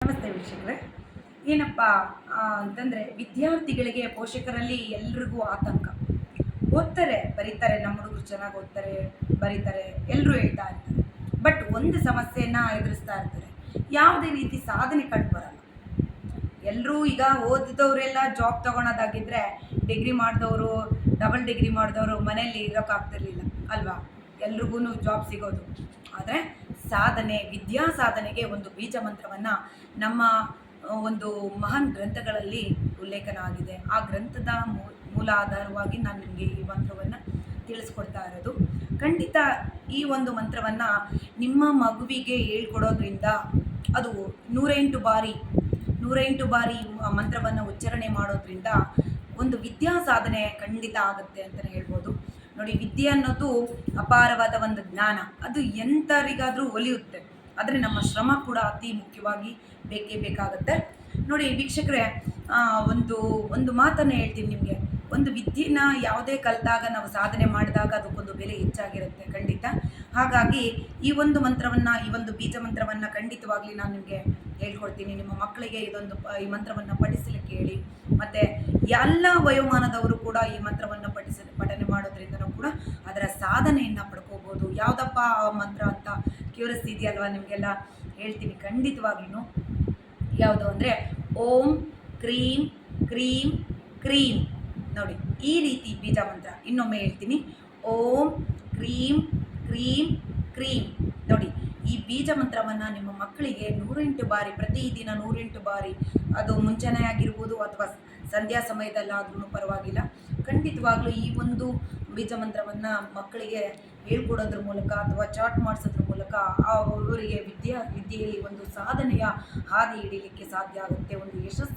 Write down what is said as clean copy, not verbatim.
ನಮಸ್ತೆ ವೀಕ್ಷಕರೇ. ಏನಪ್ಪ ಅಂತಂದರೆ, ವಿದ್ಯಾರ್ಥಿಗಳಿಗೆ ಪೋಷಕರಲ್ಲಿ ಎಲ್ರಿಗೂ ಆತಂಕ. ಓದ್ತಾರೆ, ಬರೀತಾರೆ, ನಮ್ಮ ಹುಡುಗರು ಚೆನ್ನಾಗಿ ಓದ್ತಾರೆ, ಬರೀತಾರೆ, ಎಲ್ಲರೂ ಹೇಳ್ತಾ ಇರ್ತಾರೆ. ಬಟ್ ಒಂದು ಸಮಸ್ಯೆಯನ್ನು ಎದುರಿಸ್ತಾ ಇರ್ತಾರೆ, ಯಾವುದೇ ರೀತಿ ಸಾಧನೆ ಕಂಡು ಬರಲ್ಲ. ಎಲ್ಲರೂ ಈಗ ಓದಿದವರೆಲ್ಲ ಜಾಬ್ ತೊಗೊಳೋದಾಗಿದ್ದರೆ, ಡಿಗ್ರಿ ಮಾಡಿದವರು, ಡಬಲ್ ಡಿಗ್ರಿ ಮಾಡಿದವರು ಮನೆಯಲ್ಲಿ ಇರೋಕ್ಕಾಗ್ತಿರ್ಲಿಲ್ಲ ಅಲ್ವಾ? ಎಲ್ರಿಗೂ ಜಾಬ್ ಸಿಗೋದು. ಆದರೆ ವಿದ್ಯಾ ಸಾಧನೆಗೆ ಒಂದು ಬೀಜ ಮಂತ್ರವನ್ನು ನಮ್ಮ ಒಂದು ಮಹಾನ್ ಗ್ರಂಥಗಳಲ್ಲಿ ಉಲ್ಲೇಖನ ಆಗಿದೆ. ಆ ಗ್ರಂಥದ ಮೂಲ ಆಧಾರವಾಗಿ ನಾನು ನಿಮಗೆ ಈ ಮಂತ್ರವನ್ನು ತಿಳಿಸ್ಕೊಡ್ತಾ ಇರೋದು. ಖಂಡಿತ ಈ ಒಂದು ಮಂತ್ರವನ್ನು ನಿಮ್ಮ ಮಗುವಿಗೆ ಹೇಳ್ಕೊಡೋದ್ರಿಂದ, ಅದು 108 ಬಾರಿ ಮಂತ್ರವನ್ನು ಉಚ್ಚಾರಣೆ ಮಾಡೋದ್ರಿಂದ ಒಂದು ವಿದ್ಯಾ ಸಾಧನೆ ಖಂಡಿತ ಆಗುತ್ತೆ ಅಂತಲೇ ಹೇಳ್ಬೋದು. ನೋಡಿ, ವಿದ್ಯೆ ಅನ್ನೋದು ಅಪಾರವಾದ ಒಂದು ಜ್ಞಾನ. ಅದು ಎಂಥರಿಗಾದರೂ ಒಲಿಯುತ್ತೆ. ಆದರೆ ನಮ್ಮ ಶ್ರಮ ಕೂಡ ಅತಿ ಮುಖ್ಯವಾಗಿ ಬೇಕಾಗುತ್ತೆ. ನೋಡಿ ವೀಕ್ಷಕರೇ, ಒಂದು ಮಾತನ್ನು ಹೇಳ್ತೀನಿ ನಿಮಗೆ. ಒಂದು ವಿದ್ಯೆನ ಯಾವುದೇ ಕಲಿತಾಗ ನಾವು ಸಾಧನೆ ಮಾಡಿದಾಗ ಅದಕ್ಕೊಂದು ಬೆಲೆ ಹೆಚ್ಚಾಗಿರುತ್ತೆ ಖಂಡಿತ. ಹಾಗಾಗಿ ಈ ಒಂದು ಮಂತ್ರವನ್ನು, ಈ ಒಂದು ಬೀಜ ಮಂತ್ರವನ್ನು ಖಂಡಿತವಾಗ್ಲಿ ನಾನು ನಿಮಗೆ ಹೇಳ್ಕೊಡ್ತೀನಿ. ನಿಮ್ಮ ಮಕ್ಕಳಿಗೆ ಈ ಮಂತ್ರವನ್ನು ಪಠಿಸಲಿಕ್ಕೆ ಹೇಳಿ. ಮತ್ತು ಎಲ್ಲ ವಯೋಮಾನದವರು ಕೂಡ ಈ ಮಂತ್ರವನ್ನು ಪಠನೆ ಮಾಡೋದ್ರಿಂದನೂ ಕೂಡ ಅದರ ಸಾಧನೆಯನ್ನು ಪಡ್ಕೋಬೋದು. ಯಾವುದಪ್ಪ ಆ ಮಂತ್ರ ಅಂತ ಕ್ಯೂರಿಯಸ್ ಇದೆಯಲ್ವ ನಿಮಗೆಲ್ಲ? ಹೇಳ್ತೀನಿ ಖಂಡಿತವಾಗ್ಲೂ. ಯಾವುದು ಅಂದರೆ, ಓಂ ಕ್ರೀಂ ಕ್ರೀಂ ಕ್ರೀಂ. ನೋಡಿ, ಈ ರೀತಿ ಬೀಜ ಮಂತ್ರ ಇನ್ನೊಮ್ಮೆ ಹೇಳ್ತೀನಿ. ಓಂ ಕ್ರೀಂ ಕ್ರೀಂ ಕ್ರೀಂ. ನೋಡಿ, ಈ ಬೀಜ ಮಂತ್ರವನ್ನು ನಿಮ್ಮ ಮಕ್ಕಳಿಗೆ 108 ಬಾರಿ, ಪ್ರತಿದಿನ 108 ಬಾರಿ, ಅದು ಮುಂಚೆನೇ ಆಗಿರ್ಬೋದು ಅಥವಾ ಸಂಧ್ಯಾ ಸಮಯದಲ್ಲಾದ್ರೂ ಪರವಾಗಿಲ್ಲ, ಖಂಡಿತವಾಗ್ಲೂ ಈ ಒಂದು ಬೀಜ ಮಂತ್ರವನ್ನು ಮಕ್ಕಳಿಗೆ ಹೇಳ್ಕೊಡೋದ್ರ ಮೂಲಕ ಅಥವಾ ಚಾಟ್ ಮಾಡಿಸೋದ್ರ ಮೂಲಕ ಅವರಿಗೆ ವಿದ್ಯೆಯಲ್ಲಿ ಒಂದು ಸಾಧನೆಯ ಹಾದಿ ಹಿಡಿಯಲಿಕ್ಕೆ ಸಾಧ್ಯ ಆಗುತ್ತೆ. ಒಂದು ಯಶಸ್ಸು